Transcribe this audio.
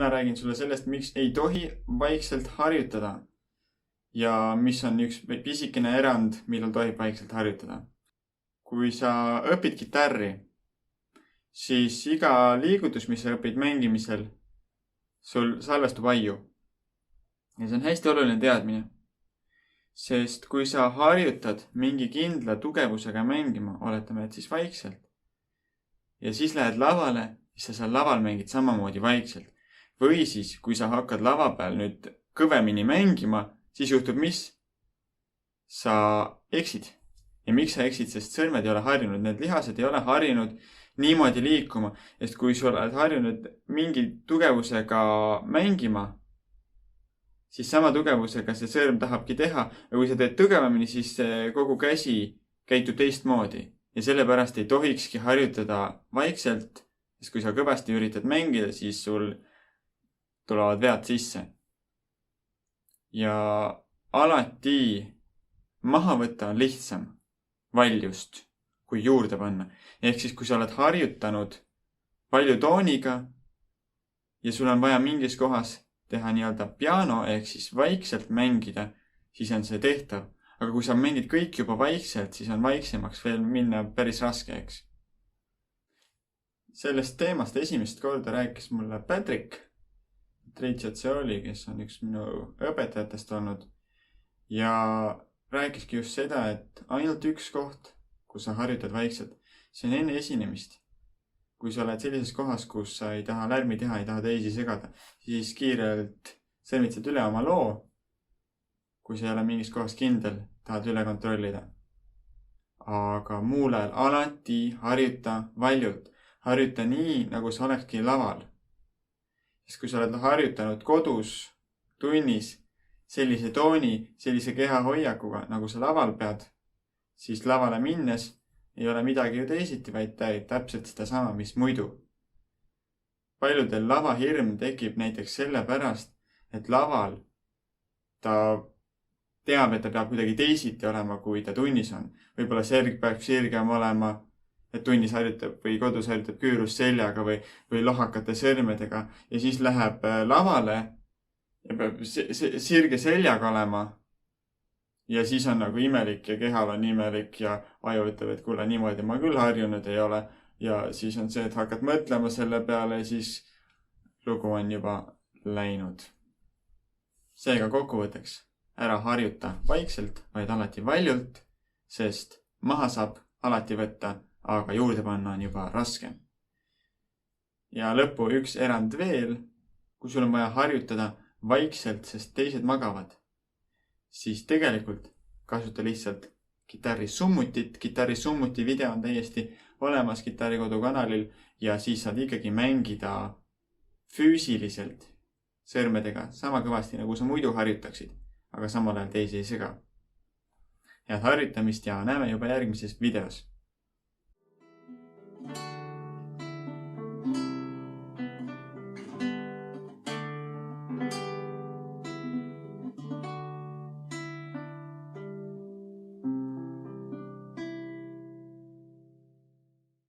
täna räägin sulle sellest, miks ei tohi vaikselt harjutada ja mis on üks pisikene erand, millal tohib vaikselt harjutada. Kui sa õpid kitarri, siis iga liigutus, mis sa õpid mängimisel, sul salvestub aiu. Ja see on hästi oluline teadmine. Sest kui sa harjutad mingi kindla tugevusega mängima, oletame, et siis vaikselt. Ja siis lähed lavale, siis sa seal laval mängid samamoodi vaikselt. Või siis, kui sa hakkad lava peal nüüd kõvemini mängima, siis juhtub mis? Sa eksid. Ja miks sa eksid? Sest sõrmed ei ole harjunud, need lihased ei ole harjunud niimoodi liikuma. Sest kui sa oled harjunud mingi tugevusega mängima, siis sama tugevusega see sõrm tahabki teha. Ja kui sa teed tugevamini, siis kogu käsi käitub teistmoodi. Ja sellepärast ei tohikski harjutada vaikselt, sest kui sa kõvasti üritad mängida, siis sul tulevad vead sisse. Ja alati maha võtta on lihtsam valjust kui juurde panna. Ehk siis, kui sa oled harjutanud palju tooniga ja sul on vaja mingis kohas teha nii-öelda piano ehk siis vaikselt mängida, siis on see tehtav. Aga kui sa mängid kõik juba vaikselt, siis on vaiksemaks veel minna päris raske, eks. Sellest teemast esimest korda rääkis mulle Patrick Tritsiotseoli, kes on üks minu õpetajatest olnud. Ja rääkiski just seda, et ainult üks koht, kus sa harjutad vaikselt, see on enne esinemist. Kui sa oled sellises kohas, kus sa ei taha lärmi teha, ei taha teisi segada, siis kiirelt sõrmitsed üle oma loo. Kui sa ei ole mingis kohas kindel, tahad üle kontrollida. Aga muul ajal alati harjuta valjult. Harjuta nii, nagu sa olekski laval. Sest kui sa oled harjutanud kodus, tunnis, sellise tooni, sellise keha hoiakuga, nagu sa laval pead, siis lavale minnes ei ole midagi ju teisiti, vaid täpselt seda sama, mis muidu. Paljudel lavahirm tekib näiteks sellepärast, et laval ta teab, et ta peab kuidagi teisiti olema, kui ta tunnis on. Võib-olla serg peab sirgem olema, et tunnis harjutab või kodus harjutab küürus seljaga või lohakate sõrmedega. Ja siis läheb lavale ja peab sirge seljaga olema. Ja siis on nagu imelik ja kehal on imelik ja aju ütleb, et kuule, niimoodi ma küll harjunud ei ole. Ja siis on see, et hakkad mõtlema selle peale ja siis lugu on juba läinud. Seega kokkuvõtteks, ära harjuta vaikselt, vaid alati valjult, sest maha saab alati võtta, aga juurde panna on juba raskem. Ja lõppu üks erand veel, kui sul on vaja harjutada vaikselt, sest teised magavad. Siis tegelikult kasuta lihtsalt kitarri summutit. Kitarri summuti video on täiesti olemas Kitarrikodu kanalil ja siis saad ikkagi mängida füüsiliselt sõrmedega sama kõvasti, nagu sa muidu harjutaksid, aga samal ajal teisi ei sega. Head harjutamist ja näeme juba järgmises videos.